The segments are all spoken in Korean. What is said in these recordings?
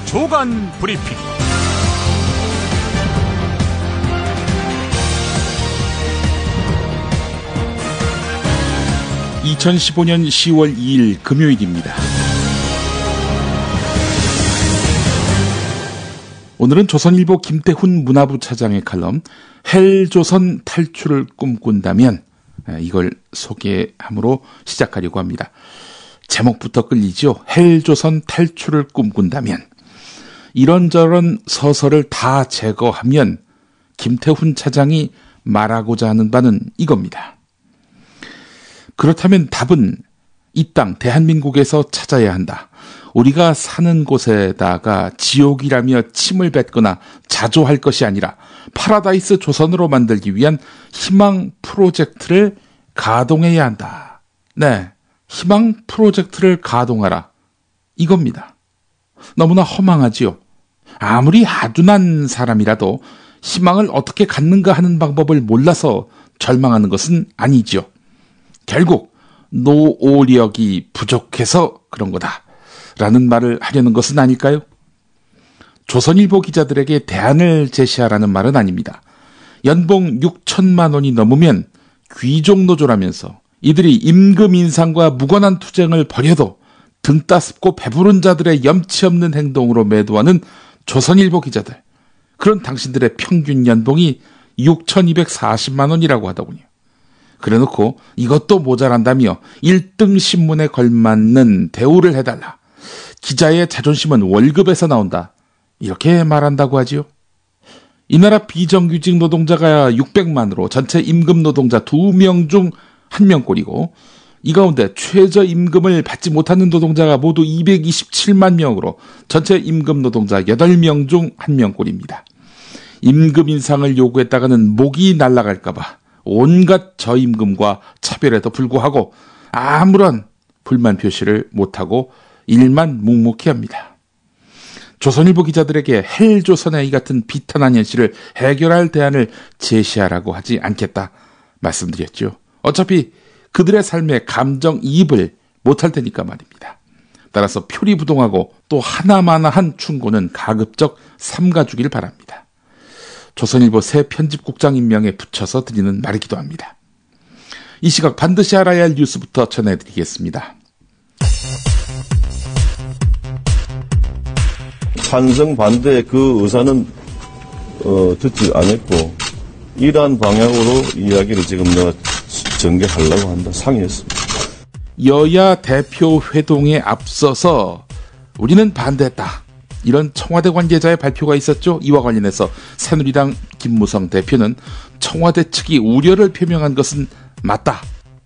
조간 브리핑. 2015년 10월 2일 금요일입니다. 오늘은 조선일보 김태훈 문화부 차장의 칼럼 헬조선 탈출을 꿈꾼다면, 이걸 소개함으로 시작하려고 합니다. 제목부터 끌리죠. 헬조선 탈출을 꿈꾼다면. 이런저런 서설을 다 제거하면 김태훈 차장이 말하고자 하는 바는 이겁니다. 그렇다면 답은 이 땅 대한민국에서 찾아야 한다. 우리가 사는 곳에다가 지옥이라며 침을 뱉거나 자조할 것이 아니라 파라다이스 조선으로 만들기 위한 희망 프로젝트를 가동해야 한다. 네, 희망 프로젝트를 가동하라. 이겁니다. 너무나 허망하지요. 아무리 아둔한 사람이라도 희망을 어떻게 갖는가 하는 방법을 몰라서 절망하는 것은 아니지요. 결국 노오력이 부족해서 그런 거다 라는 말을 하려는 것은 아닐까요? 조선일보 기자들에게 대안을 제시하라는 말은 아닙니다. 연봉 6천만 원이 넘으면 귀족노조라면서 이들이 임금 인상과 무관한 투쟁을 벌여도 등 따습고 배부른 자들의 염치 없는 행동으로 매도하는 조선일보 기자들, 그런 당신들의 평균 연봉이 6,240만 원이라고 하더군요. 그래놓고 이것도 모자란다며 1등 신문에 걸맞는 대우를 해달라. 기자의 자존심은 월급에서 나온다. 이렇게 말한다고 하지요. 이 나라 비정규직 노동자가 600만으로 전체 임금 노동자 2명 중 1명꼴이고, 이 가운데 최저임금을 받지 못하는 노동자가 모두 227만 명으로 전체 임금 노동자 8명 중 1명꼴입니다. 임금 인상을 요구했다가는 목이 날아갈까봐 온갖 저임금과 차별에도 불구하고 아무런 불만 표시를 못하고 일만 묵묵히 합니다. 조선일보 기자들에게 헬조선의 이 같은 비탄한 현실을 해결할 대안을 제시하라고 하지 않겠다 말씀드렸죠. 어차피 그들의 삶에 감정이입을 못할 테니까 말입니다. 따라서 표리부동하고 또 하나마나한 충고는 가급적 삼가주길 바랍니다. 조선일보 새 편집국장 임명에 붙여서 드리는 말이기도 합니다. 이 시각 반드시 알아야 할 뉴스부터 전해드리겠습니다. 찬성 반대 그 의사는 듣지 않았고, 이러한 방향으로 이야기를 지금 내가 전개하려고 한다 상의했습니다. 여야 대표 회동에 앞서서 우리는 반대했다, 이런 청와대 관계자의 발표가 있었죠. 이와 관련해서 새누리당 김무성 대표는 청와대 측이 우려를 표명한 것은 맞다,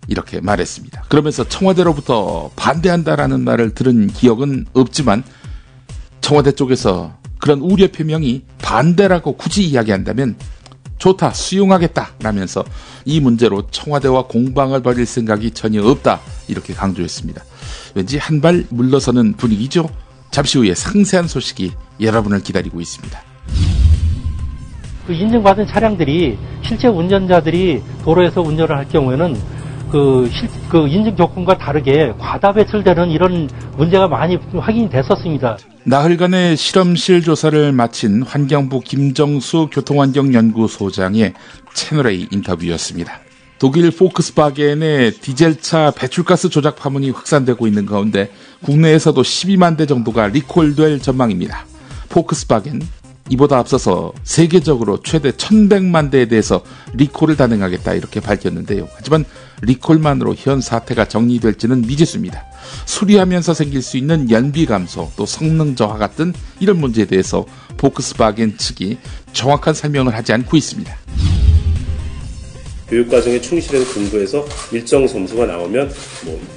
이렇게 말했습니다. 그러면서 청와대로부터 반대한다라는 말을 들은 기억은 없지만 청와대 쪽에서 그런 우려 표명이 반대라고 굳이 이야기한다면 좋다, 수용하겠다 라면서 이 문제로 청와대와 공방을 벌일 생각이 전혀 없다, 이렇게 강조했습니다. 왠지 한 발 물러서는 분위기죠. 잠시 후에 상세한 소식이 여러분을 기다리고 있습니다. 그 인증받은 차량들이 실제 운전자들이 도로에서 운전을 할 경우에는 그 인증 조건과 다르게 과다 배출되는 이런 문제가 많이 확인이 됐었습니다. 나흘간의 실험실 조사를 마친 환경부 김정수 교통환경연구소장의 채널A 인터뷰였습니다. 독일 포크스바겐의 디젤차 배출가스 조작 파문이 확산되고 있는 가운데 국내에서도 12만 대 정도가 리콜될 전망입니다. 포크스바겐, 이보다 앞서서 세계적으로 최대 1,100만 대에 대해서 리콜을 단행하겠다 이렇게 밝혔는데요. 하지만 리콜만으로 현 사태가 정리될지는 미지수입니다. 수리하면서 생길 수 있는 연비 감소, 또 성능 저하 같은 이런 문제에 대해서 포크스바겐 측이 정확한 설명을 하지 않고 있습니다. 교육과정에 충실해서 공부해서 일정 점수가 나오면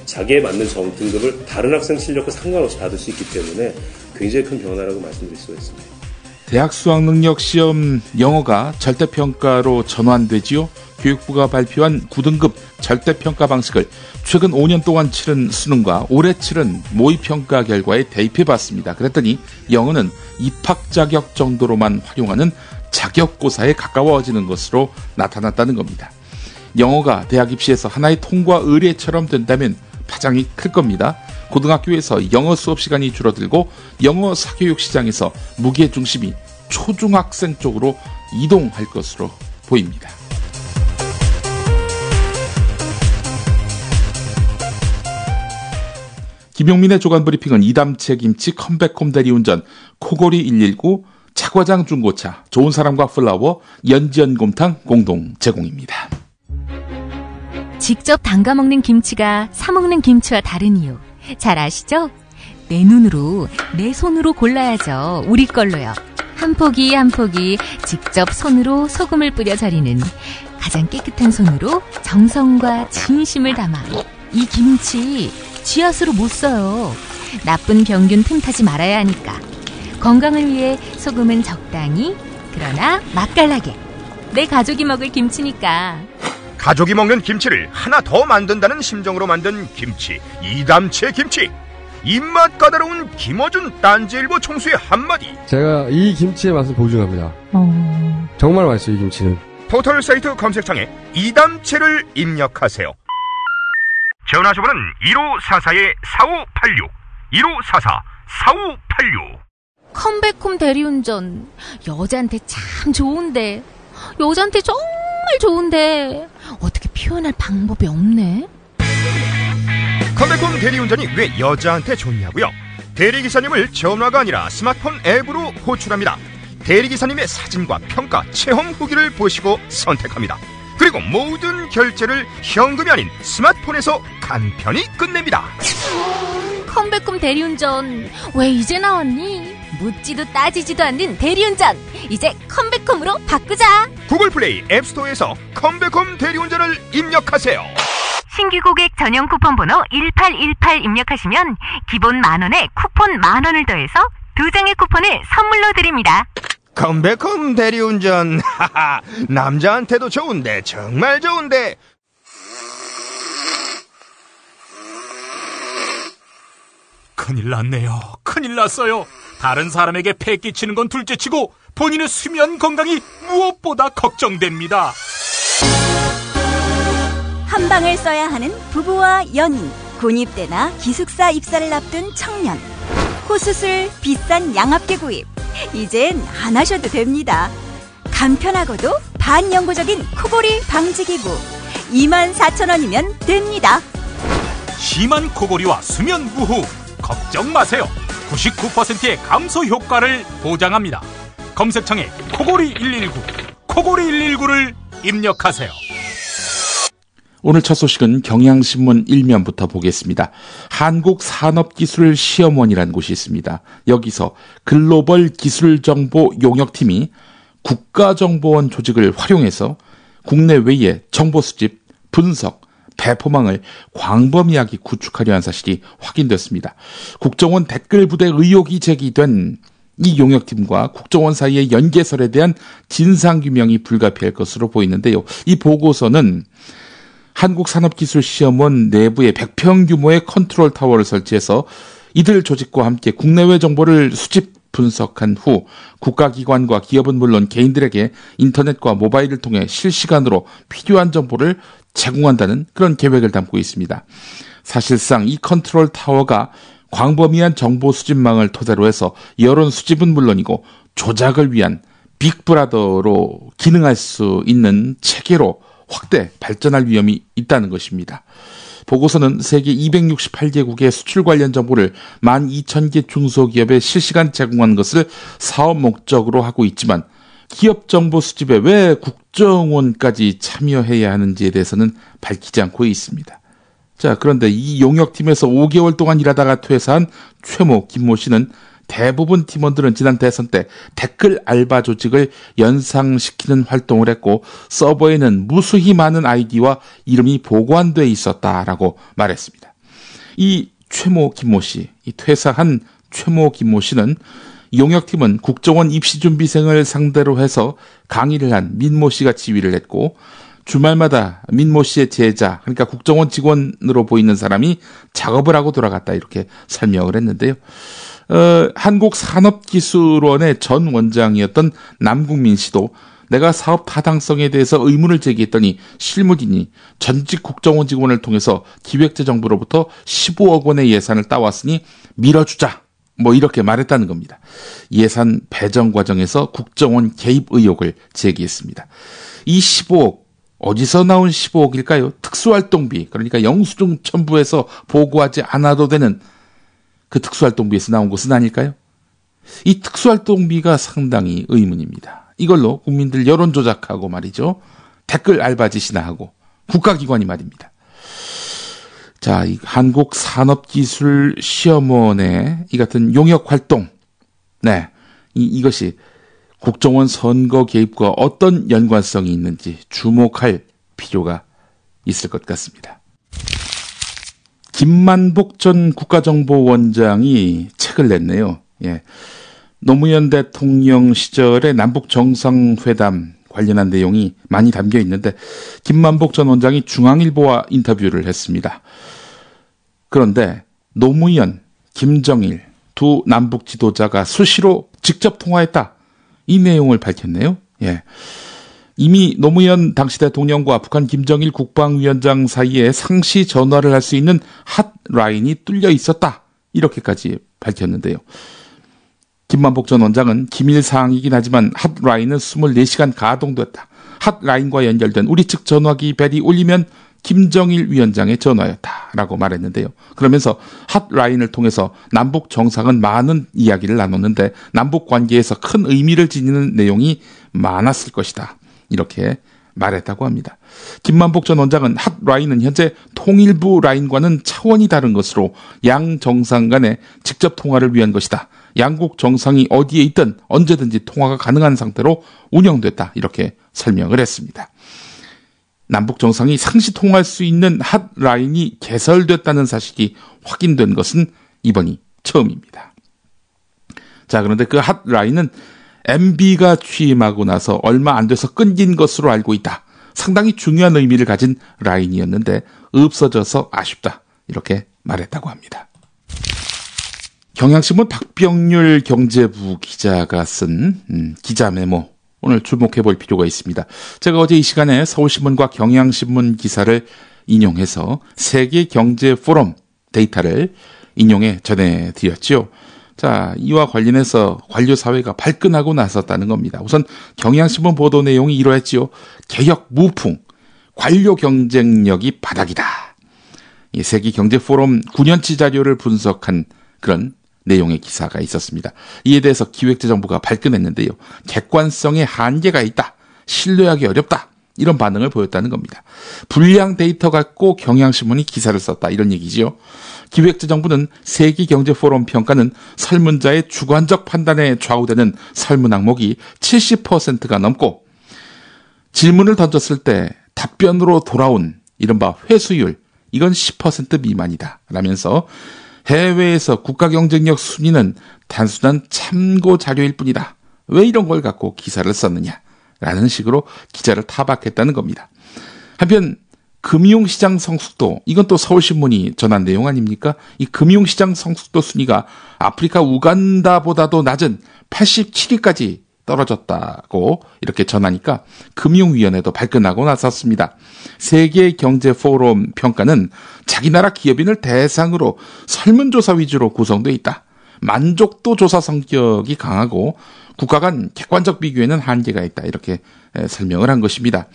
자기에 맞는 등급을 다른 학생 실력과 상관없이 받을 수 있기 때문에 굉장히 큰 변화라고 말씀드릴 수가 있습니다. 대학 수학능력시험 영어가 절대평가로 전환되지요. 교육부가 발표한 9등급 절대평가 방식을 최근 5년 동안 치른 수능과 올해 치른 모의평가 결과에 대입해봤습니다. 그랬더니 영어는 입학 자격 정도로만 활용하는 자격고사에 가까워지는 것으로 나타났다는 겁니다. 영어가 대학 입시에서 하나의 통과 의례처럼 된다면 파장이 클 겁니다. 고등학교에서 영어 수업 시간이 줄어들고 영어 사교육 시장에서 무게 중심이 초중학생 쪽으로 이동할 것으로 보입니다. 김용민의 조간 브리핑은 이담채 김치, 컴백홈 대리운전, 코골이 119, 차과장 중고차, 좋은 사람과 플라워, 연지연 곰탕 공동 제공입니다. 직접 담가 먹는 김치가 사 먹는 김치와 다른 이유 잘 아시죠? 내 눈으로, 내 손으로 골라야죠. 우리 걸로요. 한 포기 한 포기 직접 손으로 소금을 뿌려 절이는 가장 깨끗한 손으로 정성과 진심을 담아 이 김치 쥐앗으로 못 써요. 나쁜 병균 틈타지 말아야 하니까. 건강을 위해 소금은 적당히, 그러나 맛깔나게. 내 가족이 먹을 김치니까. 가족이 먹는 김치를 하나 더 만든다는 심정으로 만든 김치, 이담채 김치. 입맛 까다로운 김어준 딴지일보 총수의 한마디. 제가 이 김치의 맛을 보증합니다. 정말 맛있어요, 이 김치는. 포털 사이트 검색창에 이담채를 입력하세요. 전화주문은 1544-4586, 1544-4586. 컴백홈 대리운전. 여자한테 참 좋은데. 여자한테 정말 좋은데. 어떻게 표현할 방법이 없네. 컴백홈 대리운전이 왜 여자한테 좋냐고요? 대리기사님을 전화가 아니라 스마트폰 앱으로 호출합니다. 대리기사님의 사진과 평가, 체험 후기를 보시고 선택합니다. 그리고 모든 결제를 현금이 아닌 스마트폰에서 간편히 끝냅니다. 컴백홈 대리운전 왜 이제 나왔니? 묻지도 따지지도 않는 대리운전, 이제 컴백홈으로 바꾸자. 구글 플레이 앱스토어에서 컴백홈 대리운전을 입력하세요. 신규 고객 전용 쿠폰 번호 1818 입력하시면 기본 10,000원에 쿠폰 10,000원을 더해서 2장의 쿠폰을 선물로 드립니다. 컴백홈 대리운전. 하하, 남자한테도 좋은데, 정말 좋은데. 큰일 났네요. 큰일 났어요. 다른 사람에게 폐 끼치는 건 둘째치고 본인의 수면 건강이 무엇보다 걱정됩니다. 한 방을 써야 하는 부부와 연인, 군입대나 기숙사 입사를 앞둔 청년, 코수술, 비싼 양압기 구입, 이젠 안 하셔도 됩니다. 간편하고도 반영구적인 코골이 방지기구 24,000원이면 됩니다. 심한 코골이와 수면 무호 걱정 마세요. 99%의 감소 효과를 보장합니다. 검색창에 코골이 119, 코골이 119를 입력하세요. 오늘 첫 소식은 경향신문 1면부터 보겠습니다. 한국산업기술시험원이라는 곳이 있습니다. 여기서 글로벌 기술정보 용역팀이 국가정보원 조직을 활용해서 국내외의 정보 수집, 분석, 배포망을 광범위하게 구축하려 한 사실이 확인됐습니다. 국정원 댓글 부대 의혹이 제기된 이 용역팀과 국정원 사이의 연계설에 대한 진상규명이 불가피할 것으로 보이는데요. 이 보고서는 한국산업기술시험원 내부에 100평 규모의 컨트롤 타워를 설치해서 이들 조직과 함께 국내외 정보를 수집 분석한 후 국가기관과 기업은 물론 개인들에게 인터넷과 모바일을 통해 실시간으로 필요한 정보를 제공한다는 그런 계획을 담고 있습니다. 사실상 이 컨트롤 타워가 광범위한 정보 수집망을 토대로 해서 여론 수집은 물론이고 조작을 위한 빅브라더로 기능할 수 있는 체계로 확대 발전할 위험이 있다는 것입니다. 보고서는 세계 268개국의 수출 관련 정보를 12,000개 중소기업에 실시간 제공하는 것을 사업 목적으로 하고 있지만 기업 정보 수집에 왜 국정원까지 참여해야 하는지에 대해서는 밝히지 않고 있습니다. 자, 그런데 이 용역팀에서 5개월 동안 일하다가 퇴사한 최모, 김모 씨는 대부분 팀원들은 지난 대선 때 댓글 알바 조직을 연상시키는 활동을 했고 서버에는 무수히 많은 아이디와 이름이 보관돼 있었다라고 말했습니다. 이 최모 김모 씨, 이 퇴사한 최모 김모 씨는 용역팀은 국정원 입시준비생을 상대로 해서 강의를 한 민모 씨가 지휘를 했고 주말마다 민모 씨의 제자, 그러니까 국정원 직원으로 보이는 사람이 작업을 하고 돌아갔다 이렇게 설명을 했는데요. 한국산업기술원의 전 원장이었던 남국민 씨도 내가 사업 타당성에 대해서 의문을 제기했더니 실무진이 전직 국정원 직원을 통해서 기획재정부로부터 15억 원의 예산을 따왔으니 밀어주자. 뭐 이렇게 말했다는 겁니다. 예산 배정 과정에서 국정원 개입 의혹을 제기했습니다. 이 15억, 어디서 나온 15억일까요? 특수활동비, 그러니까 영수증 첨부해서 보고하지 않아도 되는 그 특수활동비에서 나온 것은 아닐까요? 이 특수활동비가 상당히 의문입니다. 이걸로 국민들 여론 조작하고 말이죠. 댓글 알바짓이나 하고 국가기관이 말입니다. 자, 이 한국산업기술시험원의 이 같은 용역 활동, 네, 이것이 국정원 선거 개입과 어떤 연관성이 있는지 주목할 필요가 있을 것 같습니다. 김만복 전 국가정보원장이 책을 냈네요. 예. 노무현 대통령 시절의 남북 정상회담 관련한 내용이 많이 담겨 있는데 김만복 전 원장이 중앙일보와 인터뷰를 했습니다. 그런데 노무현, 김정일 두 남북 지도자가 수시로 직접 통화했다. 이 내용을 밝혔네요. 예. 이미 노무현 당시 대통령과 북한 김정일 국방위원장 사이에 상시 전화를 할 수 있는 핫라인이 뚫려 있었다. 이렇게까지 밝혔는데요. 김만복 전 원장은 기밀 사항이긴 하지만 핫라인은 24시간 가동됐다. 핫라인과 연결된 우리 측 전화기 벨이 울리면 김정일 위원장의 전화였다라고 말했는데요. 그러면서 핫라인을 통해서 남북 정상은 많은 이야기를 나눴는데 남북 관계에서 큰 의미를 지니는 내용이 많았을 것이다. 이렇게 말했다고 합니다. 김만복 전 원장은 핫라인은 현재 통일부 라인과는 차원이 다른 것으로 양 정상 간의 직접 통화를 위한 것이다. 양국 정상이 어디에 있든 언제든지 통화가 가능한 상태로 운영됐다. 이렇게 설명을 했습니다. 남북 정상이 상시 통화할 수 있는 핫라인이 개설됐다는 사실이 확인된 것은 이번이 처음입니다. 자, 그런데 그 핫라인은 MB가 취임하고 나서 얼마 안 돼서 끊긴 것으로 알고 있다. 상당히 중요한 의미를 가진 라인이었는데 없어져서 아쉽다. 이렇게 말했다고 합니다. 경향신문 박병률 경제부 기자가 쓴 기자 메모, 오늘 주목해 볼 필요가 있습니다. 제가 어제 이 시간에 서울신문과 경향신문 기사를 인용해서 세계경제포럼 데이터를 인용해 전해드렸죠. 자, 이와 관련해서 관료사회가 발끈하고 나섰다는 겁니다. 우선 경향신문 보도 내용이 이러했지요. 개혁 무풍, 관료 경쟁력이 바닥이다. 이 세계경제포럼 9년치 자료를 분석한 그런 내용의 기사가 있었습니다. 이에 대해서 기획재정부가 발끈했는데요. 객관성에 한계가 있다. 신뢰하기 어렵다. 이런 반응을 보였다는 겁니다. 불량 데이터 갖고 경향신문이 기사를 썼다. 이런 얘기지요. 기획재정부는 세계경제포럼 평가는 설문자의 주관적 판단에 좌우되는 설문 항목이 70%가 넘고 질문을 던졌을 때 답변으로 돌아온 이른바 회수율, 이건 10% 미만이다. 라면서 해외에서 국가경쟁력 순위는 단순한 참고 자료일 뿐이다. 왜 이런 걸 갖고 기사를 썼느냐? 라는 식으로 기자를 타박했다는 겁니다. 한편 금융시장 성숙도, 이건 또 서울신문이 전한 내용 아닙니까? 이 금융시장 성숙도 순위가 아프리카 우간다보다도 낮은 87위까지 떨어졌다고 이렇게 전하니까 금융위원회도 발끈하고 나섰습니다. 세계경제포럼 평가는 자기 나라 기업인을 대상으로 설문조사 위주로 구성되어 있다. 만족도 조사 성격이 강하고 국가 간 객관적 비교에는 한계가 있다. 이렇게 설명을 한 것입니다.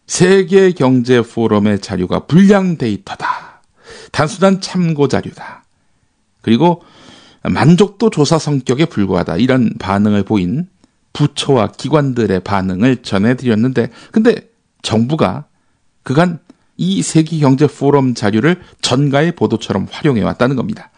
세계경제포럼의 자료가 불량 데이터다. 단순한 참고 자료다. 그리고 만족도 조사 성격에 불과하다. 이런 반응을 보인 부처와 기관들의 반응을 전해드렸는데, 근데 정부가 그간 이 세계경제포럼 자료를 전가의 보도처럼 활용해왔다는 겁니다.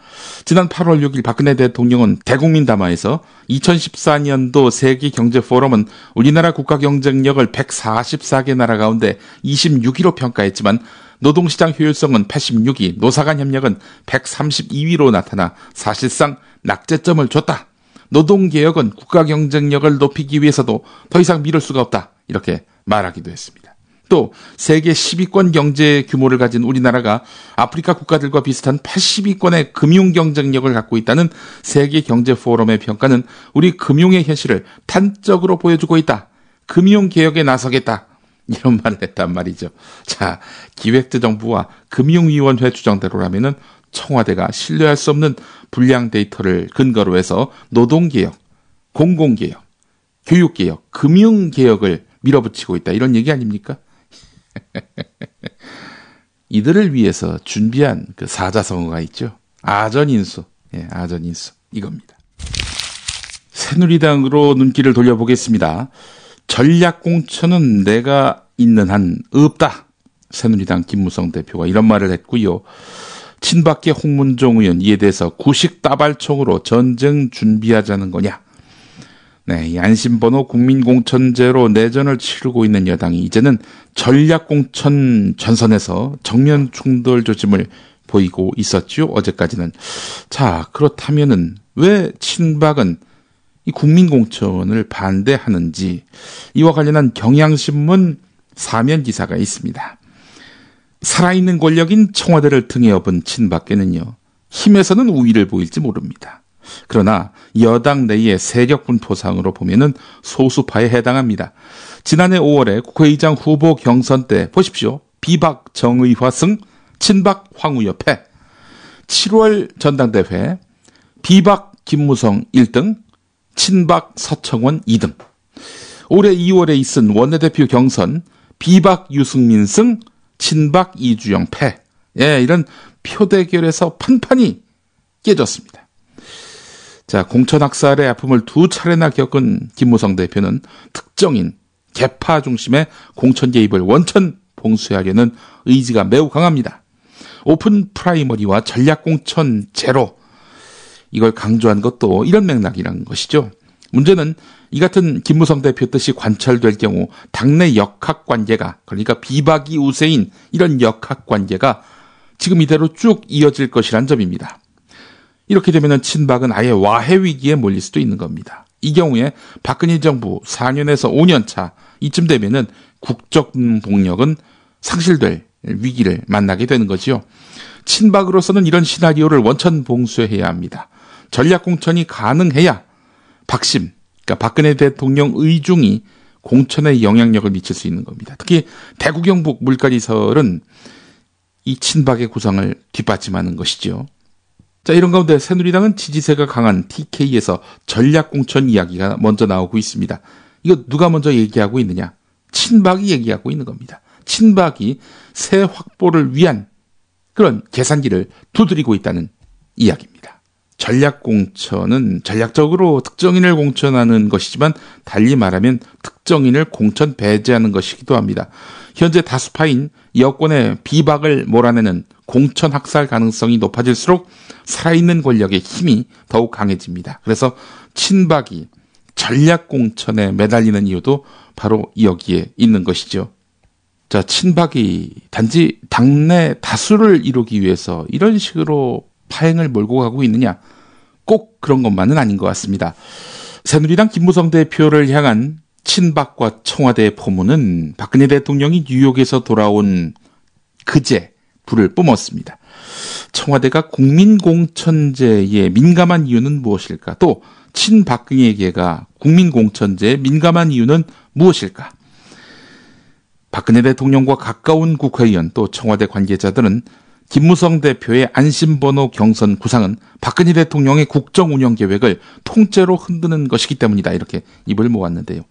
지난 8월 6일 박근혜 대통령은 대국민 담화에서 2014년도 세계경제포럼은 우리나라 국가 경쟁력을 144개 나라 가운데 26위로 평가했지만 노동시장 효율성은 86위, 노사간 협력은 132위로 나타나 사실상 낙제점을 줬다. 노동개혁은 국가 경쟁력을 높이기 위해서도 더 이상 미룰 수가 없다. 이렇게 말하기도 했습니다. 또 세계 10위권 경제 규모를 가진 우리나라가 아프리카 국가들과 비슷한 80위권의 금융 경쟁력을 갖고 있다는 세계경제포럼의 평가는 우리 금융의 현실을 단적으로 보여주고 있다. 금융개혁에 나서겠다. 이런 말을 했단 말이죠. 자, 기획재정부와 금융위원회 주장대로라면은 청와대가 신뢰할 수 없는 불량 데이터를 근거로 해서 노동개혁, 공공개혁, 교육개혁, 금융개혁을 밀어붙이고 있다. 이런 얘기 아닙니까? 이들을 위해서 준비한 그 사자성어가 있죠. 아전인수. 예, 아전인수. 이겁니다. 새누리당으로 눈길을 돌려보겠습니다. 전략공천은 내가 있는 한 없다. 새누리당 김무성 대표가 이런 말을 했고요. 친박계 홍문종 의원 이에 대해서 구식다발총으로 전쟁 준비하자는 거냐. 네, 이 안심번호 국민공천제로 내전을 치르고 있는 여당이 이제는 전략공천 전선에서 정면 충돌 조짐을 보이고 있었죠. 어제까지는. 자, 그렇다면은 왜 친박은 이 국민공천을 반대하는지 이와 관련한 경향신문 사면 기사가 있습니다. 살아있는 권력인 청와대를 등에 업은 친박계는요, 힘에서는 우위를 보일지 모릅니다. 그러나 여당 내의 세력 분포상으로 보면은 소수파에 해당합니다. 지난해 5월에 국회의장 후보 경선 때 보십시오. 비박 정의화 승, 친박 황우여 패. 7월 전당대회 비박 김무성 1등, 친박 서청원 2등. 올해 2월에 있은 원내대표 경선 비박 유승민 승, 친박 이주영 패. 예, 이런 표대결에서 판판이 깨졌습니다. 자, 공천학살의 아픔을 두 차례나 겪은 김무성 대표는 특정인 개파 중심의 공천 개입을 원천 봉쇄하려는 의지가 매우 강합니다. 오픈 프라이머리와 전략공천 제로, 이걸 강조한 것도 이런 맥락이라는 것이죠. 문제는 이 같은 김무성 대표 뜻이 관철될 경우 당내 역학관계가, 그러니까 비박이 우세인 이런 역학관계가 지금 이대로 쭉 이어질 것이란 점입니다. 이렇게 되면 친박은 아예 와해 위기에 몰릴 수도 있는 겁니다. 이 경우에 박근혜 정부 4년에서 5년 차 이쯤 되면은 국적 동력은 상실될 위기를 만나게 되는 거지요. 친박으로서는 이런 시나리오를 원천 봉쇄해야 합니다. 전략공천이 가능해야 박심, 그러니까 박근혜 대통령 의중이 공천에 영향력을 미칠 수 있는 겁니다. 특히 대구 경북 물갈이설은 이 친박의 구상을 뒷받침하는 것이죠. 자, 이런 가운데 새누리당은 지지세가 강한 TK에서 전략공천 이야기가 먼저 나오고 있습니다. 이거 누가 먼저 얘기하고 있느냐? 친박이 얘기하고 있는 겁니다. 친박이 새 확보를 위한 그런 계산기를 두드리고 있다는 이야기입니다. 전략공천은 전략적으로 특정인을 공천하는 것이지만 달리 말하면 특정인을 공천 배제하는 것이기도 합니다. 현재 다수파인 여권의 비박을 몰아내는 공천 학살 가능성이 높아질수록 살아있는 권력의 힘이 더욱 강해집니다. 그래서 친박이 전략공천에 매달리는 이유도 바로 여기에 있는 것이죠. 자, 친박이 단지 당내 다수를 이루기 위해서 이런 식으로 파행을 몰고 가고 있느냐? 꼭 그런 것만은 아닌 것 같습니다. 새누리당 김무성 대표를 향한 친박과 청와대의 포문은 박근혜 대통령이 뉴욕에서 돌아온 그제 불을 뿜었습니다. 청와대가 국민공천제에 민감한 이유는 무엇일까? 또 친박근혜계가 국민공천제에 민감한 이유는 무엇일까? 박근혜 대통령과 가까운 국회의원 또 청와대 관계자들은 김무성 대표의 안심번호 경선 구상은 박근혜 대통령의 국정운영계획을 통째로 흔드는 것이기 때문이다. 이렇게 입을 모았는데요.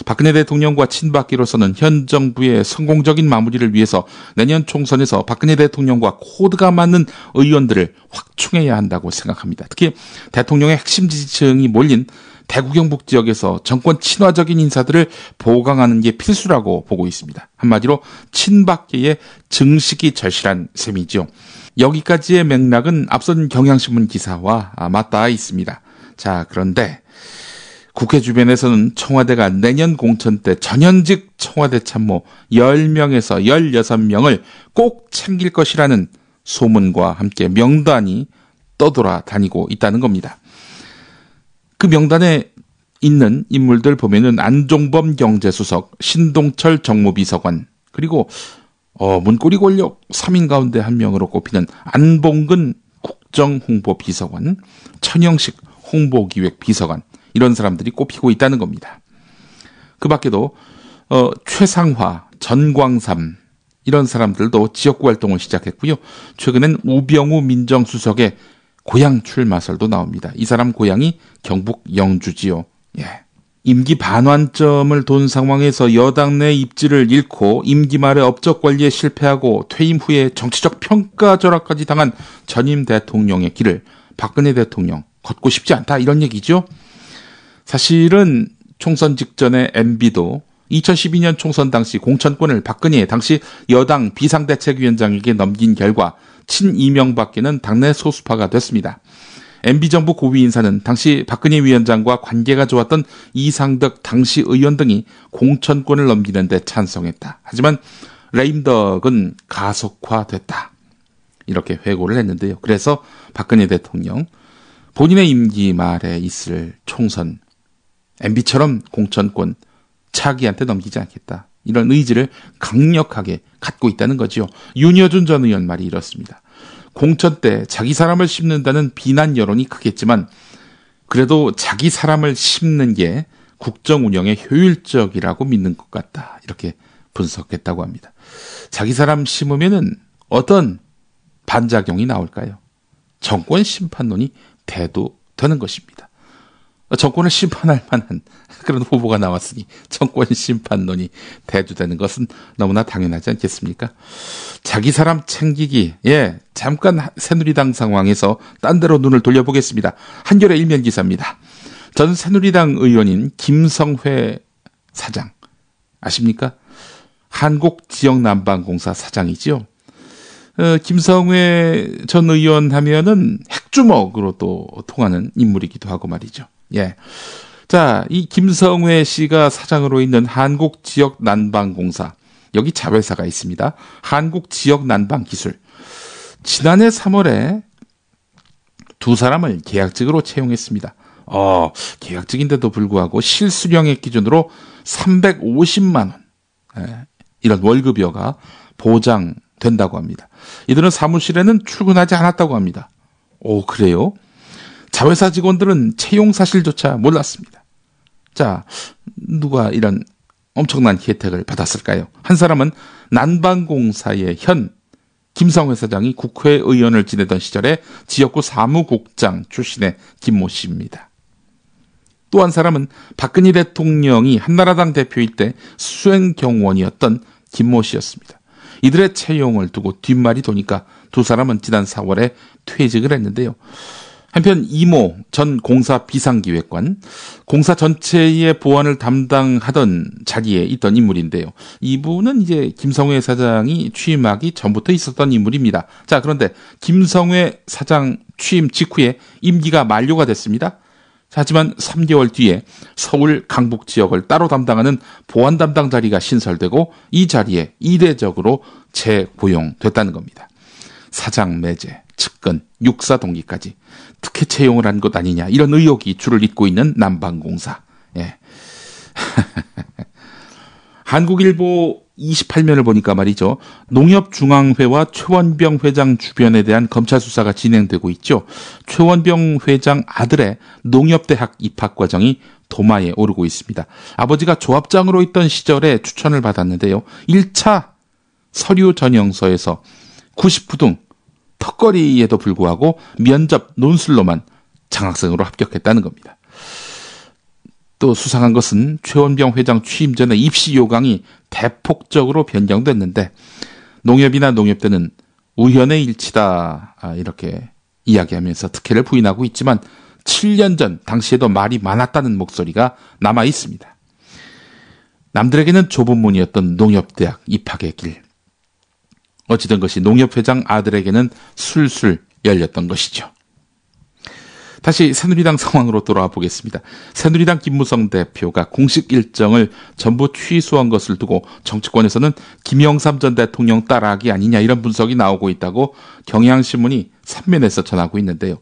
박근혜 대통령과 친박계로서는 현 정부의 성공적인 마무리를 위해서 내년 총선에서 박근혜 대통령과 코드가 맞는 의원들을 확충해야 한다고 생각합니다. 특히 대통령의 핵심 지지층이 몰린 대구 경북 지역에서 정권 친화적인 인사들을 보강하는 게 필수라고 보고 있습니다. 한마디로 친박계의 증식이 절실한 셈이죠. 여기까지의 맥락은 앞선 경향신문 기사와 맞닿아 있습니다. 자, 그런데 국회 주변에서는 청와대가 내년 공천 때 전현직 청와대 참모 10명에서 16명을 꼭 챙길 것이라는 소문과 함께 명단이 떠돌아다니고 있다는 겁니다. 그 명단에 있는 인물들 보면은 안종범 경제수석, 신동철 정무비서관, 그리고 문고리 권력 3인 가운데 한 명으로 꼽히는 안봉근 국정홍보비서관, 천영식 홍보기획비서관, 이런 사람들이 꼽히고 있다는 겁니다. 그 밖에도 최상화, 전광삼 이런 사람들도 지역구 활동을 시작했고요. 최근엔 우병우 민정수석의 고향 출마설도 나옵니다. 이 사람 고향이 경북 영주지요. 예. 임기 반환점을 돈 상황에서 여당 내 입지를 잃고 임기 말에 업적 관리에 실패하고 퇴임 후에 정치적 평가절하까지 당한 전임 대통령의 길을 박근혜 대통령 걷고 싶지 않다 이런 얘기죠. 사실은 총선 직전에 MB도 2012년 총선 당시 공천권을 박근혜 당시 여당 비상대책위원장에게 넘긴 결과 친이명박계는 당내 소수파가 됐습니다. MB정부 고위 인사는 당시 박근혜 위원장과 관계가 좋았던 이상덕 당시 의원 등이 공천권을 넘기는 데 찬성했다. 하지만 레임덕은 가속화됐다. 이렇게 회고를 했는데요. 그래서 박근혜 대통령 본인의 임기 말에 있을 총선 MB처럼 공천권 차기한테 넘기지 않겠다. 이런 의지를 강력하게 갖고 있다는 거죠. 윤여준 전 의원 말이 이렇습니다. 공천 때 자기 사람을 심는다는 비난 여론이 크겠지만 그래도 자기 사람을 심는 게 국정 운영에 효율적이라고 믿는 것 같다. 이렇게 분석했다고 합니다. 자기 사람 심으면은 어떤 반작용이 나올까요? 정권 심판론이 대두되는 것입니다. 정권을 심판할 만한 그런 후보가 나왔으니 정권 심판론이 대두되는 것은 너무나 당연하지 않겠습니까? 자기 사람 챙기기, 잠깐 새누리당 상황에서 딴 데로 눈을 돌려보겠습니다. 한겨레 일면 기사입니다. 전 새누리당 의원인 김성회 사장 아십니까? 한국지역난방공사 사장이지요. 김성회 전 의원 하면은 핵주먹으로 또 통하는 인물이기도 하고 말이죠. 자, 이 김성회 씨가 사장으로 있는 한국지역난방공사, 여기 자회사가 있습니다. 한국지역난방기술. 지난해 3월에 두 사람을 계약직으로 채용했습니다. 계약직인데도 불구하고 실수령액 기준으로 350만 원, 이런 월급여가 보장된다고 합니다. 이들은 사무실에는 출근하지 않았다고 합니다. 그래요? 자회사 직원들은 채용 사실조차 몰랐습니다. 자, 누가 이런 엄청난 혜택을 받았을까요? 한 사람은 난방공사의 현 김성회 사장이 국회의원을 지내던 시절에 지역구 사무국장 출신의 김모 씨입니다. 또 한 사람은 박근혜 대통령이 한나라당 대표일 때 수행경원이었던 김모 씨였습니다. 이들의 채용을 두고 뒷말이 도니까 두 사람은 지난 4월에 퇴직을 했는데요. 한편 이모 전 공사 비상기획관, 공사 전체의 보안을 담당하던 자리에 있던 인물인데요. 이분은 이제 김성회 사장이 취임하기 전부터 있었던 인물입니다. 자, 그런데 김성회 사장 취임 직후에 임기가 만료가 됐습니다. 하지만 3개월 뒤에 서울 강북 지역을 따로 담당하는 보안 담당 자리가 신설되고 이 자리에 이례적으로 재고용됐다는 겁니다. 사장 매제, 측근, 육사 동기까지 특혜 채용을 한 것 아니냐 이런 의혹이 줄을 잇고 있는 난방공사. 한국일보 28면을 보니까 말이죠. 농협중앙회와 최원병 회장 주변에 대한 검찰 수사가 진행되고 있죠. 최원병 회장 아들의 농협대학 입학 과정이 도마에 오르고 있습니다. 아버지가 조합장으로 있던 시절에 추천을 받았는데요. 1차 서류 전형서에서 99등 턱걸이에도 불구하고 면접 논술로만 장학생으로 합격했다는 겁니다. 또 수상한 것은 최원병 회장 취임 전에 입시 요강이 대폭적으로 변경됐는데 농협이나 농협대는 우연의 일치다 이렇게 이야기하면서 특혜를 부인하고 있지만 7년 전 당시에도 말이 많았다는 목소리가 남아 있습니다. 남들에게는 좁은 문이었던 농협대학 입학의 길. 어찌된 것이 농협회장 아들에게는 술술 열렸던 것이죠. 다시 새누리당 상황으로 돌아와 보겠습니다. 새누리당 김무성 대표가 공식 일정을 전부 취소한 것을 두고 정치권에서는 김영삼 전 대통령 따라하기 아니냐 이런 분석이 나오고 있다고 경향신문이 3면에서 전하고 있는데요.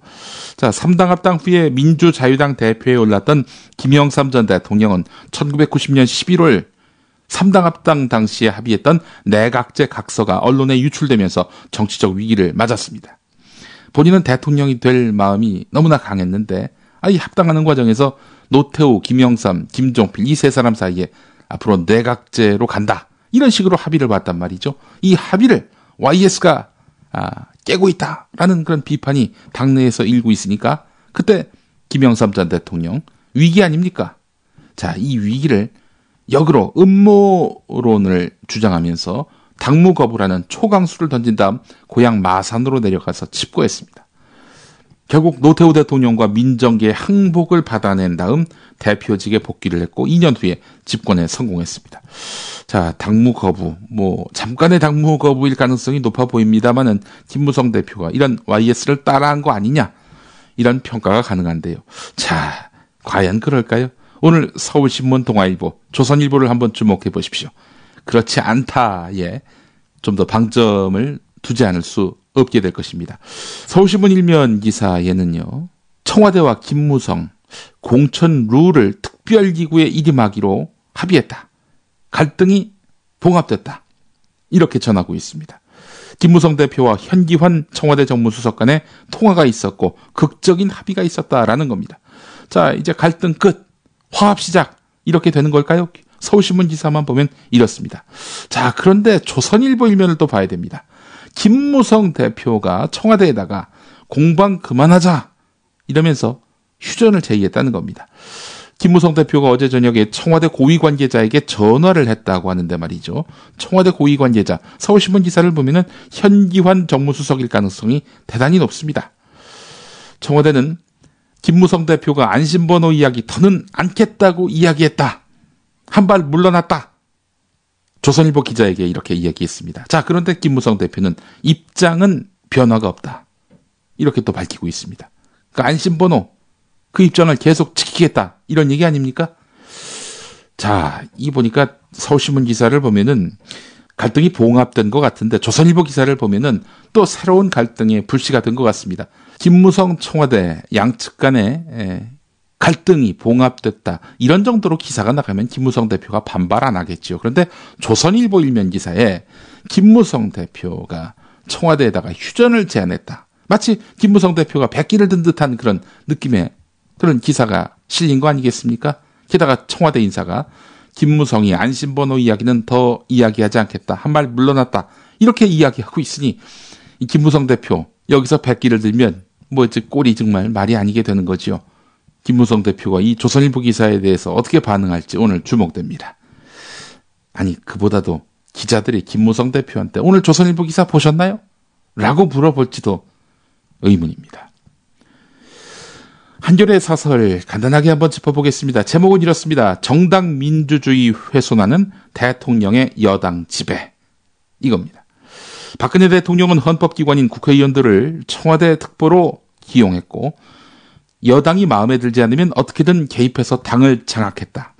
자, 3당 합당 후에 민주자유당 대표에 올랐던 김영삼 전 대통령은 1990년 11월 3당 합당 당시에 합의했던 내각제 각서가 언론에 유출되면서 정치적 위기를 맞았습니다. 본인은 대통령이 될 마음이 너무나 강했는데 이 합당하는 과정에서 노태우, 김영삼, 김종필 이 세 사람 사이에 앞으로 내각제로 간다. 이런 식으로 합의를 봤단 말이죠. 이 합의를 YS가 깨고 있다라는 그런 비판이 당내에서 일고 있으니까 그때 김영삼 전 대통령 위기 아닙니까? 자, 이 위기를 역으로 음모론을 주장하면서 당무 거부라는 초강수를 던진 다음 고향 마산으로 내려가서 집거했습니다. 결국 노태우 대통령과 민정계의 항복을 받아낸 다음 대표직에 복귀를 했고 2년 후에 집권에 성공했습니다. 자, 당무 거부, 잠깐의 당무 거부일 가능성이 높아 보입니다만은 김무성 대표가 이런 YS를 따라한 거 아니냐, 이런 평가가 가능한데요. 자, 과연 그럴까요? 오늘 서울신문, 동아일보, 조선일보를 한번 주목해 보십시오. 그렇지 않다에 좀 더 방점을 두지 않을 수 없게 될 것입니다. 서울신문 일면 기사에는요, 청와대와 김무성 공천 룰을 특별기구에 일임하기로 합의했다. 갈등이 봉합됐다. 이렇게 전하고 있습니다. 김무성 대표와 현기환 청와대 정무수석 간에 통화가 있었고 극적인 합의가 있었다라는 겁니다. 자, 이제 갈등 끝, 화합 시작, 이렇게 되는 걸까요? 서울신문 기사만 보면 이렇습니다. 자, 그런데 조선일보 일면을 또 봐야 됩니다. 김무성 대표가 청와대에다가 공방 그만하자 이러면서 휴전을 제의했다는 겁니다. 김무성 대표가 어제 저녁에 청와대 고위 관계자에게 전화를 했다고 하는데 말이죠. 청와대 고위 관계자, 서울신문 기사를 보면은 현기환 정무수석일 가능성이 대단히 높습니다. 청와대는 김무성 대표가 안심번호 이야기 더는 않겠다고 이야기했다. 한 발 물러났다. 조선일보 기자에게 이렇게 이야기했습니다. 자, 그런데 김무성 대표는 입장은 변화가 없다. 이렇게 또 밝히고 있습니다. 그러니까 안심번호, 그 입장을 계속 지키겠다. 이런 얘기 아닙니까? 자, 이 보니까 서울신문 기사를 보면은 갈등이 봉합된 것 같은데 조선일보 기사를 보면은 또 새로운 갈등의 불씨가 된 것 같습니다. 김무성 청와대 양측 간에 갈등이 봉합됐다. 이런 정도로 기사가 나가면 김무성 대표가 반발 안 하겠죠. 그런데 조선일보 일면 기사에 김무성 대표가 청와대에다가 휴전을 제안했다. 마치 김무성 대표가 백기를 든 듯한 그런 느낌의 그런 기사가 실린 거 아니겠습니까? 게다가 청와대 인사가 김무성이 안심번호 이야기는 더 이야기하지 않겠다. 한 발 물러났다. 이렇게 이야기하고 있으니 이 김무성 대표 여기서 백기를 들면 꼴이 정말 말이 아니게 되는 거지요. 김무성 대표가 이 조선일보 기사에 대해서 어떻게 반응할지 오늘 주목됩니다. 아니, 그보다도 기자들이 김무성 대표한테 오늘 조선일보 기사 보셨나요? 라고 물어볼지도 의문입니다. 한겨레 사설 간단하게 한번 짚어보겠습니다. 제목은 이렇습니다. 정당 민주주의 훼손하는 대통령의 여당 지배. 이겁니다. 박근혜 대통령은 헌법기관인 국회의원들을 청와대 특보로 기용했고 여당이 마음에 들지 않으면 어떻게든 개입해서 당을 장악했다.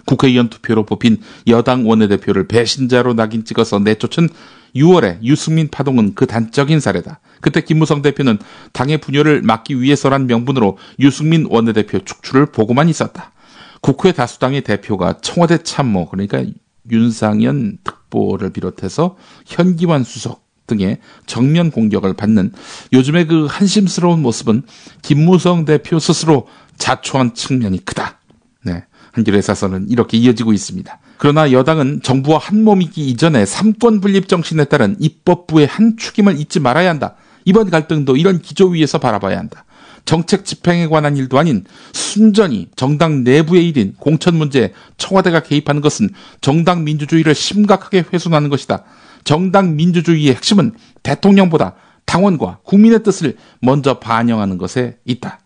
국회의원 투표로 뽑힌 여당 원내대표를 배신자로 낙인 찍어서 내쫓은 6월에 유승민 파동은 그 단적인 사례다. 그때 김무성 대표는 당의 분열을 막기 위해서란 명분으로 유승민 원내대표 축출을 보고만 있었다. 국회 다수당의 대표가 청와대 참모, 그러니까 윤상현 특보를 비롯해서 현기환 수석 등의 정면 공격을 받는 요즘의 그 한심스러운 모습은 김무성 대표 스스로 자초한 측면이 크다. 네, 한겨레 사설은 이렇게 이어지고 있습니다. 그러나 여당은 정부와 한몸이기 이전에 삼권 분립 정신에 따른 입법부의 한 축임을 잊지 말아야 한다. 이번 갈등도 이런 기조 위에서 바라봐야 한다. 정책 집행에 관한 일도 아닌 순전히 정당 내부의 일인 공천 문제에 청와대가 개입하는 것은 정당 민주주의를 심각하게 훼손하는 것이다. 정당 민주주의의 핵심은 대통령보다 당원과 국민의 뜻을 먼저 반영하는 것에 있다.